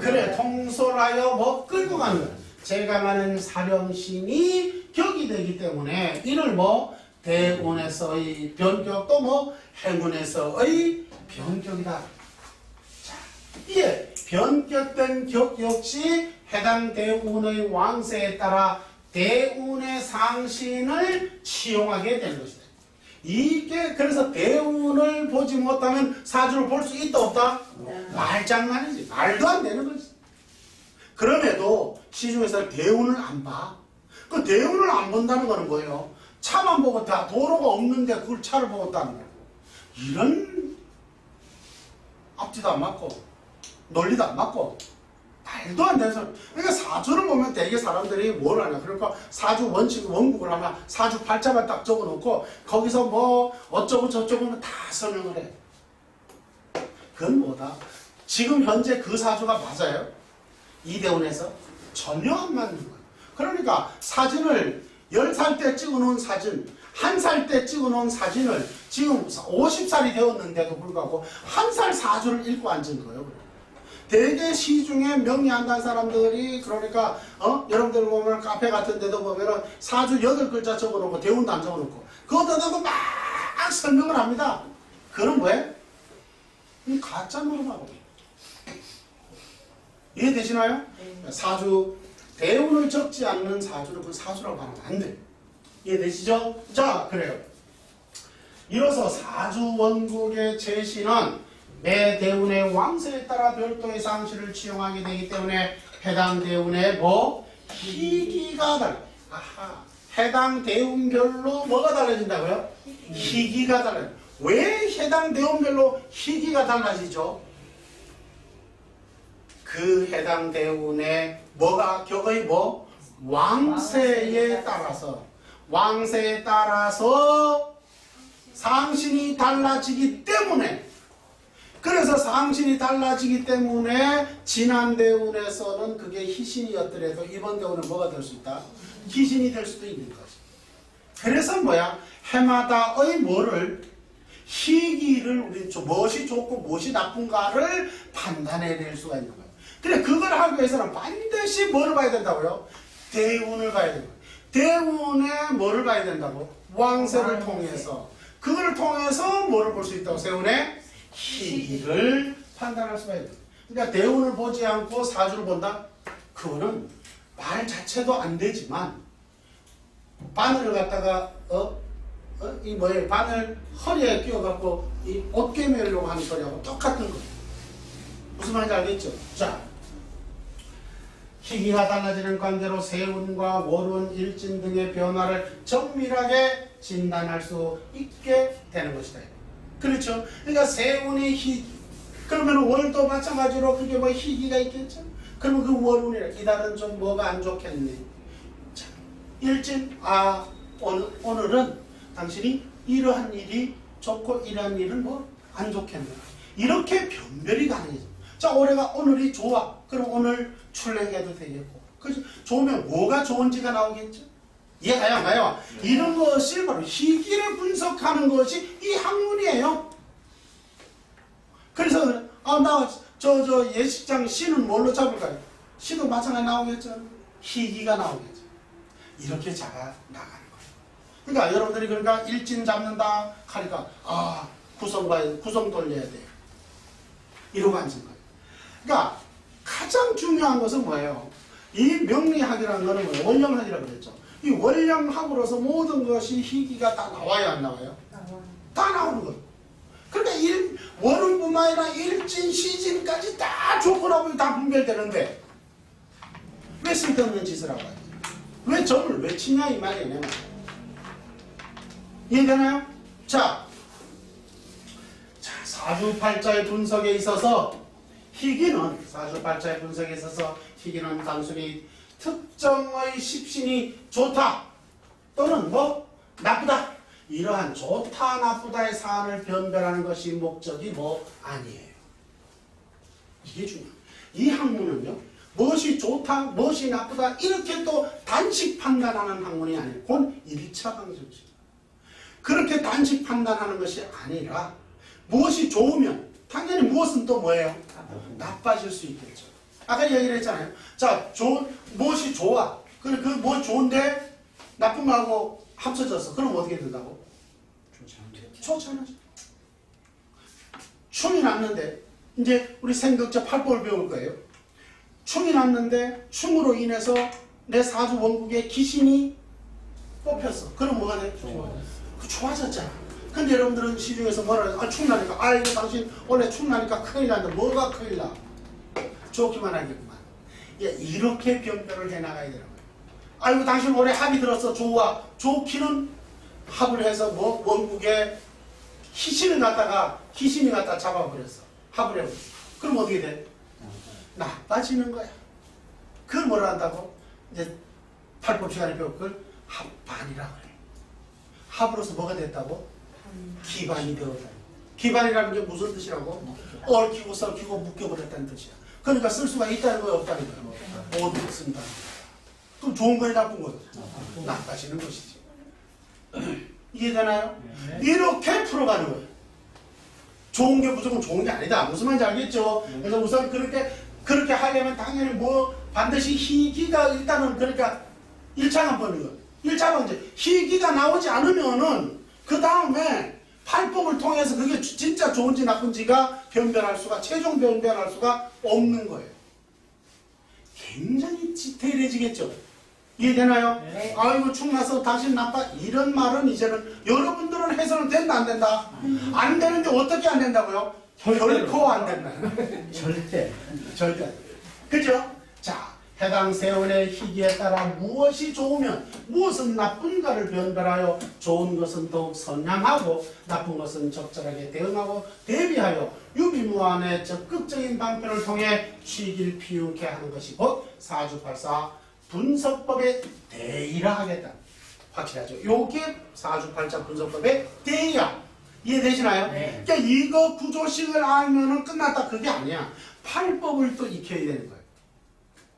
그래, 통솔하여 뭐 끌고 가는 거야. 제강하는 사령신이 격이 되기 때문에 이를 뭐 대운에서의 변격 또 뭐 행운에서의 변격이다. 자, 이에 변격된 격 역시 해당 대운의 왕세에 따라 대운의 상신을 치용하게 되는 것이다. 이게 그래서 대운을 보지 못하면 사주를 볼 수 있다 없다? 말장난이지. 말도 안 되는 거지. 그럼에도 시중에서 대운을 안 봐. 그 대운을 안 본다는 거는 뭐예요? 차만 보고 다 도로가 없는데 그걸 차를 보고 있다는 거예요. 이런 앞뒤도 안 맞고 논리도 안 맞고 말도 안 되는 소리. 그러니까 사주를 보면 대개 사람들이 뭘 하냐. 그러니까 사주 원칙 원국을 하면 사주 팔자만 딱 적어놓고 거기서 뭐 어쩌고 저쩌고 다 설명을 해. 그건 뭐다? 지금 현재 그 사주가 맞아요? 이대운에서? 전혀 안 맞는 거예요. 그러니까 사진을 10살 때 찍어놓은 사진, 1살 때 찍어놓은 사진을 지금 50살이 되었는데도 불구하고 1살 사주를 읽고 앉은 거예요. 대개 시중에 명리한다는 사람들이 그러니까 여러분들 보면 카페 같은 데도 보면은 사주 8글자 적어놓고 대운도 안 적어놓고 그것도 넣고 막 설명을 합니다. 그건 뭐예요? 이 가짜 노름하고 이해되시나요? 네. 사주 대운을 적지 않는 사주를 그 사주라고 하면 안 돼. 이해되시죠? 자, 그래요. 이로써 사주 원국의 제시는 매 대운의 왕세에 따라 별도의 상시를 취용하게 되기 때문에 해당 대운의 희기가 달라. 아하. 해당 대운별로 뭐가 달라진다고요? 희기가 달라요. 왜 해당 대운별로 희기가 달라지죠? 그 해당 대운의 뭐가 격의 왕세에 따라서 상신이 달라지기 때문에 그래서 상신이 달라지기 때문에 지난 대운에서는 그게 희신이었더라도 이번 대운은 뭐가 될 수 있다? 희신이 될 수도 있는 거지. 그래서 해마다의 희기를 우리 무엇이 좋고 무엇이 나쁜가를 판단해낼 수가 있는 거예요. 그래 그걸 하기 위해서는 반드시 뭐를 봐야 된다고요? 대운을 봐야 된다. 대운에 뭐를 봐야 된다고? 왕세를 통해서. 그걸 통해서 뭐를 볼 수 있다고? 세운의 희기를 판단할 수가 있다. 그러니까 대운을 보지 않고 사주를 본다? 그거는 말 자체도 안 되지만 바늘을 갖다가 바늘 허리에 끼워갖고 이 어깨 매려고 하는 소리하고 똑같은 거예요. 무슨 말인지 알겠죠? 자, 희기가 달라지는 관계로 세운과 월운, 일진 등의 변화를 정밀하게 진단할 수 있게 되는 것이다. 그렇죠? 그러니까 세운이 그러면 월도 마찬가지로 그게 희기가 있겠죠? 그러면 그 월운이라 이달은 좀 뭐가 안 좋겠네. 자, 일진 오늘은 당신이 이러한 일이 좋고 이러한 일은 안 좋겠네. 이렇게 변별이 가능해져. 자, 오늘이 좋아. 그럼 오늘 출래해도 되겠고. 그죠? 좋으면 뭐가 좋은지가 나오겠죠? 이해가요, 안 가요? 이런 것이 바로 희기를 분석하는 것이 이 학문이에요. 그래서, 저 예식장 시는 뭘로 잡을까요? 시도 마찬가지 나오겠죠? 희기가 나오겠죠. 이렇게 잡아 나가는 거예요. 그러니까 여러분들이 일진 잡는다 하니까, 구성 돌려야 돼. 이러고 앉은 거예요. 그러니까 가장 중요한 것은 뭐예요? 이 명리학이라는 거는 뭐예요? 원령학이라고 그랬죠. 이 원령학으로서 모든 것이 희기가 다 나와요, 안 나와요? 다 나오는 거예요. 그러니까 월운뿐만 아니라 일진, 시진까지 다 조건하고 다 분별되는데 왜 쓸데없는 짓을 하고 하지? 왜 점을 왜 치냐 이 말이에요, 내 말. 이해되나요? 자, 사주팔자의 분석에 있어서 희기는 단순히 특정의 십신이 좋다 또는 나쁘다 이러한 좋다 나쁘다의 사안을 변별하는 것이 목적이 아니에요. 이게 중요해요. 이 학문은요 무엇이 좋다 무엇이 나쁘다 이렇게 또 단식 판단하는 학문이 아니에요. 그건 1차 방정식. 그렇게 단식 판단하는 것이 아니라 무엇이 좋으면 당연히 무엇은 또 뭐예요? 나빠질 수 있겠죠. 아까 얘기를 했잖아요. 자, 무엇이 좋아. 뭐 좋은데 나쁜 거하고 합쳐졌어. 그럼 어떻게 된다고? 좋지 않아요. 충이 났는데 이제 우리 생극자 팔법을 배울 거예요. 충이 났는데 충으로 인해서 내 사주 원국에 기신이 뽑혔어. 그럼 뭐가 돼? 좋아졌잖아. 근데 여러분들은 시중에서 뭐라 충 나니까 이거 당신 원래 충 나니까 큰일 난다. 뭐가 큰일 나? 좋기만 하겠구만. 이렇게 변별을 해나가야 되는 거예요. 이거 당신 올해 합이 들었어. 좋아. 좋기는 합을 해서 원국에 희신이 갖다 잡아버렸어. 합을 해버렸어. 그럼 어떻게 돼? 나빠지는 거야. 그걸 뭐라 한다고? 이제 팔법 시간에 배울 걸 합반이라고 그래. 합으로서 뭐가 됐다고? 기반이 되었다. 기반이라는 게 무슨 뜻이라고? 얽히고 썩히고 묶여버렸다는 뜻이야. 그러니까 쓸 수가 있다는 거야, 없다는 거야? 모두 쓴다. 그럼 좋은 거야, 나쁜 거야? 나빠지는 것이지. 이해되나요? 이렇게 풀어가는 거예요. 좋은 게 무조건 좋은 게 아니다. 무슨 말인지 알겠죠? 그래서 우선 그렇게 하려면 당연히 뭐 반드시 희기가 일단은 그러니까 1차가 보는 거. 1차는 이제 희기가 나오지 않으면은 그 다음에 팔법을 통해서 그게 진짜 좋은지 나쁜지가 변별할 수가 최종 변별할 수가 없는 거예요. 굉장히 디테일해지겠죠. 이해되나요? 네. 아이고 축나서 당신 나빠 이런 말은 이제는 여러분들은 해서는 된다 안 된다? 안 되는데 어떻게 안 된다고요? 결코 안 된다. 절대. 절대 안 돼요. 그죠? 자, 해당 세원의 희기에 따라 무엇이 좋으면 무엇은 나쁜가를 변별하여 좋은 것은 더욱 선량하고 나쁜 것은 적절하게 대응하고 대비하여 유비무환의 적극적인 방편을 통해 취기를 피우게 하는 것이 곧 사주팔사 분석법의 대의라 하겠다. 확실하죠? 요게 사주팔자 분석법의 대의야. 이해되시나요? 네. 그러니까 이거 구조식을 알면은 끝났다. 그게 아니야. 팔법을 또 익혀야 되는 거예요.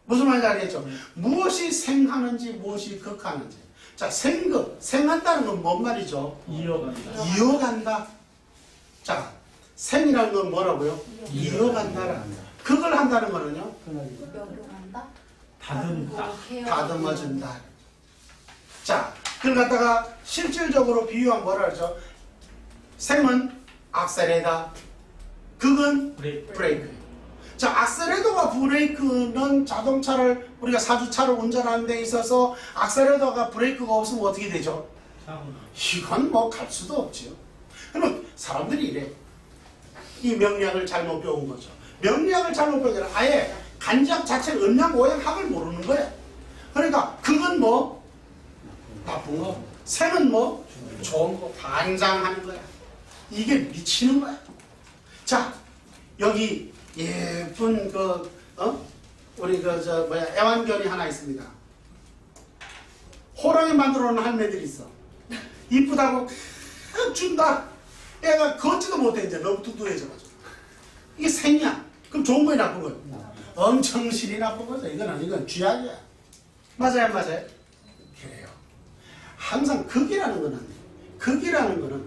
무슨 말인지 알겠죠? 무엇이 생하는지 무엇이 극하는지. 자, 생극. 생한다는 건 뭔 말이죠? 이어간다. 이어간다. 자, 생이라는 건 뭐라고요? 이어간다라는 거. 극을 한다는 거는요? 연구한다? 다듬다. 다듬어준다. 자, 그걸 갖다가 실질적으로 비유하면 뭐라 그러죠? 생은 악셀레다. 극은 브레이크. 브레이크. 자, 악셀레더가 브레이크는 자동차를 우리가 사주차를 운전하는 데 있어서 악셀레더가 브레이크가 없으면 어떻게 되죠? 사고. 이건 뭐 갈 수도 없죠. 그러면 사람들이 이래. 이 명리학을 잘못 배운 거죠. 명리학을 잘못 배운 게 아니라 아예 간지학 자체를 음양 오양학을 모르는 거야. 그러니까 그건 뭐 나쁜 거, 생은 뭐 좋은 거 반장하는 거야. 이게 미치는 거야. 자, 여기 예쁜 우리 애완견이 하나 있습니다. 호랑이 만들어 놓은 할매들이 있어. 이쁘다고 준다. 애가 걷지도 못해 이제 너무 뚱뚱해져가지고. 이게 생이야. 그럼 좋은 거야 나쁜 거야? 엄청 실이 나쁜 거죠. 이건 쥐약이야. 맞아요 안 맞아요? 그래요. 항상 극이라는 거는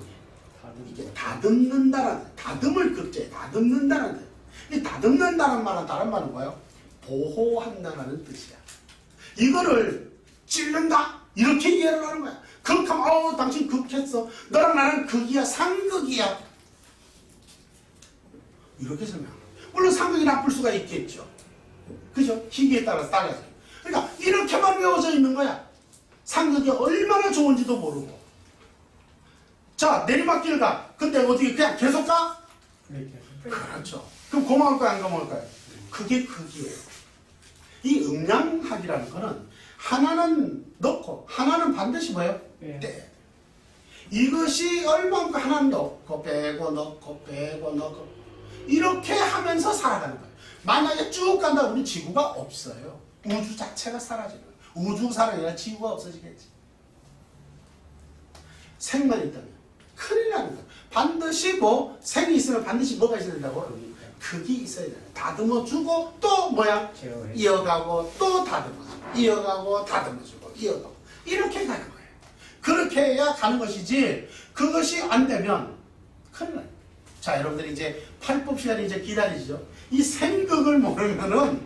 이게 다듬는다라는 다듬을 극제 다듬는다라는 거예요. 이 다듬는다는 말은 다른 말은 뭐예요? 보호한다라는 뜻이야. 이거를 찔른다 이렇게 이해를 하는 거야. 극하면 당신 극했어. 너랑 나랑 극이야 상극이야. 이렇게 설명하는 거야. 물론 상극이 나쁠 수가 있겠죠. 그죠? 희귀에 따라서 달라져. 그러니까 이렇게만 외워져 있는 거야. 상극이 얼마나 좋은지도 모르고. 자, 내리막길 가. 근데 어떻게 그냥 계속 가? 브레이크. 그렇죠. 그럼 고마울까요? 안 고마울까요? 그게 극이에요. 이 음양학이라는 거는 하나는 넣고 하나는 반드시 뭐예요? 네. 떼. 이것이 얼마만큼 하나는 넣고 빼고 넣고 빼고 넣고 이렇게 하면서 살아가는 거예요. 만약에 쭉 간다 우리 지구가 없어요. 우주 자체가 사라지는 거예요. 우주 사라지면 지구가 없어지겠지. 생만 있다면 큰일 나는 거예요. 반드시 뭐 생이 있으면 반드시 뭐가 있어야 된다고? 극이 있어야 돼요. 다듬어주고 또 뭐야? 제어해. 이어가고 또 다듬어주고 이어가고 다듬어주고 이어가고 이렇게 가는 거예요. 그렇게 해야 가는 것이지 그것이 안 되면 큰일 나요. 자, 여러분들이 이제 팔법 시간이 이제 기다리죠. 이 생극을 모르면은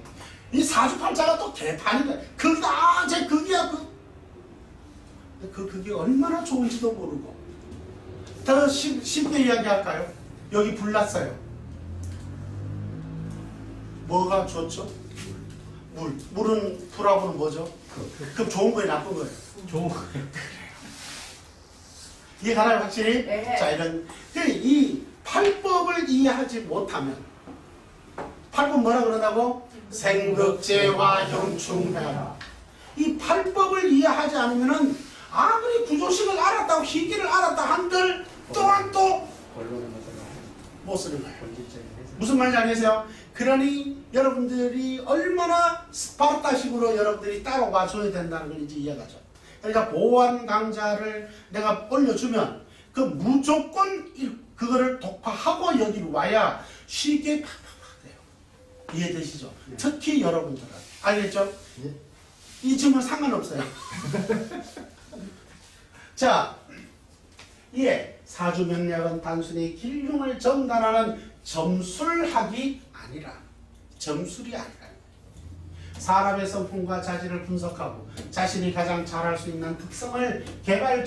이 사주팔자가 또 개판인 거예요. 극이다 제 극이야 그 극이 얼마나 좋은지도 모르고. 더 쉽게 이야기할까요? 여기 불 났어요. 뭐가 좋죠? 물은 불하고는 뭐죠? 그럼 좋은 거예요, 나쁜 거예요? 좋은 거예요. 이해가나요, 확실히? 네. 자, 이 팔법을 이해하지 못하면 팔법 뭐라 그러다고? 생극제와 형충회화. 이 팔법을 이해하지 않으면은 아무리 구조식을 알았다고 희기를 알았다 한들 또한 또 못 쓰는 거예요. 무슨 말인지 알겠어요? 그러니 여러분들이 얼마나 스파르타식으로 여러분들이 따라와 줘야 된다는 걸 이제 이해가죠. 그러니까 보안 강좌를 내가 올려주면 그 무조건 그거를 독파하고 여기로 와야 쉽게 팍팍팍 돼요. 이해되시죠? 특히 여러분들은. 알겠죠? 이 질문 상관없어요. 자, 예. 사주 명리학은 단순히 길흉을 전달하는 점술학이 아니라 점술이 아니라 사람의 성품과 자질을 분석하고 자신이 가장 잘할 수 있는 특성을 개발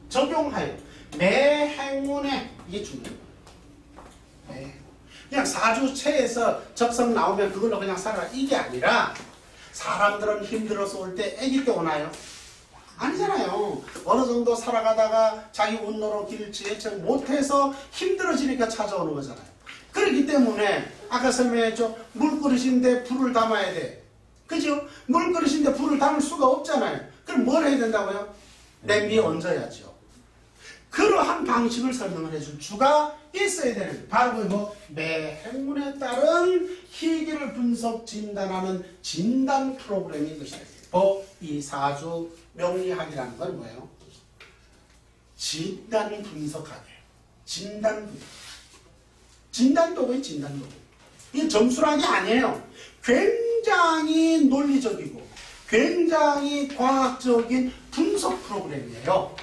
적용하여 매 행운에 이게 중요해요. 그냥 사주체에서 적성 나오면 그걸로 그냥 살아라 이게 아니라 사람들은 힘들어서 올 때 아기 때 오나요? 아니잖아요. 어느 정도 살아가다가 자기 운로로 길을 지혜청 못해서 힘들어지니까 찾아오는 거잖아요. 그렇기 때문에 아까 설명했죠. 물그릇인데 불을 담아야 돼. 그죠? 물그릇인데 불을 담을 수가 없잖아요. 그럼 뭘 해야 된다고요? 냄비에 얹어야죠. 그러한 방식을 설명을 해줄 주가 있어야 되는 바로 뭐 매 행운에 따른 희귀를 분석 진단하는 진단 프로그램인 것이다. 이 사주 명리학이라는 건 뭐예요? 진단 분석학이에요. 진단 분석. 진단도구의 진단도구. 이게 점수학이 아니에요. 굉장히 논리적이고 굉장히 과학적인 분석 프로그램이에요.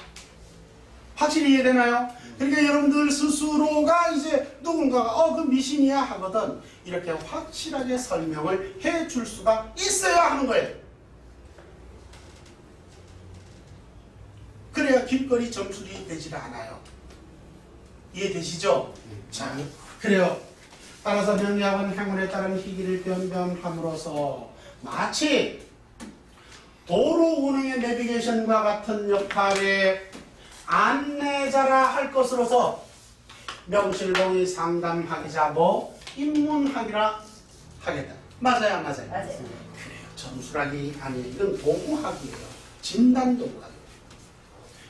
확실히 이해되나요? 그러니까 여러분들 스스로가 이제 누군가가 그 미신이야 하거든 이렇게 확실하게 설명을 해줄 수가 있어야 하는 거예요. 그래야 길거리 점술이 되질 않아요. 이해되시죠? 자, 그래요. 따라서 명리학은 행운에 따른 희귀를 변변함으로써 마치 도로 운행의 내비게이션과 같은 역할의 안내자라 할 것으로서 명실공히 상담학이자 뭐 인문학이라 하겠다. 맞아요, 안 맞아요? 맞아요. 그래요. 점술학이 아니에요. 이건 도구학이에요. 진단도구학.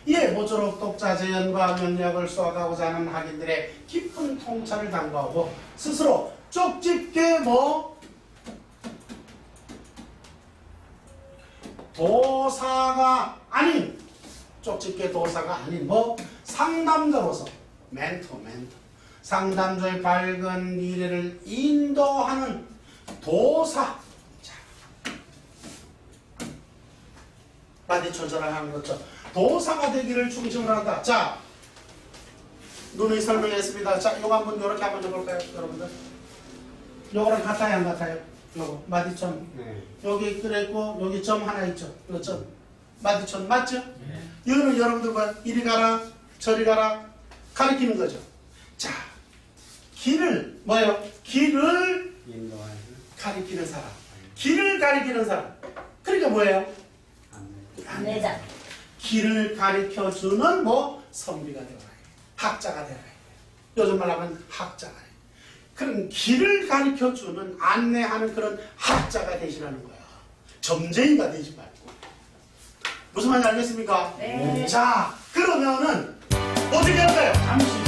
이에 모쪼록 독자 재연과 명리학을 수학하고자 하는 학인들의 깊은 통찰을 당부하고 스스로 쪽집게 도사가 아닌 쪽집게 도사가 아닌 상담자로서 멘토 상담자의 밝은 미래를 인도하는 도사. 자, 바디초절하는 거죠. 도사가 되기를 충심을 한다. 자, 눈이 설명했습니다. 자, 이거 한번 이렇게 한번 해볼까요, 여러분들? 요거랑 같아요, 안 같아요? 요거 마디천. 네. 여기 그랬고 여기 점 하나 있죠. 요 점. 마디천 맞죠? 네. 이거는 여러분들과 이리 가라 저리 가라 가리키는 거죠. 자, 길을 뭐예요? 길을 인도하는 가리키는 사람. 길을 가리키는 사람. 그러니까 뭐예요? 안내자. 길을 가리켜주는 선비가 되어라. 학자가 되어라. 요즘 말로 하면 학자가. 그런 길을 가리켜주는 안내하는 그런 학자가 되시라는 거야. 점쟁이가 되지 말고. 무슨 말인지 알겠습니까? 네. 자, 그러면은 어떻게 할까요? 잠시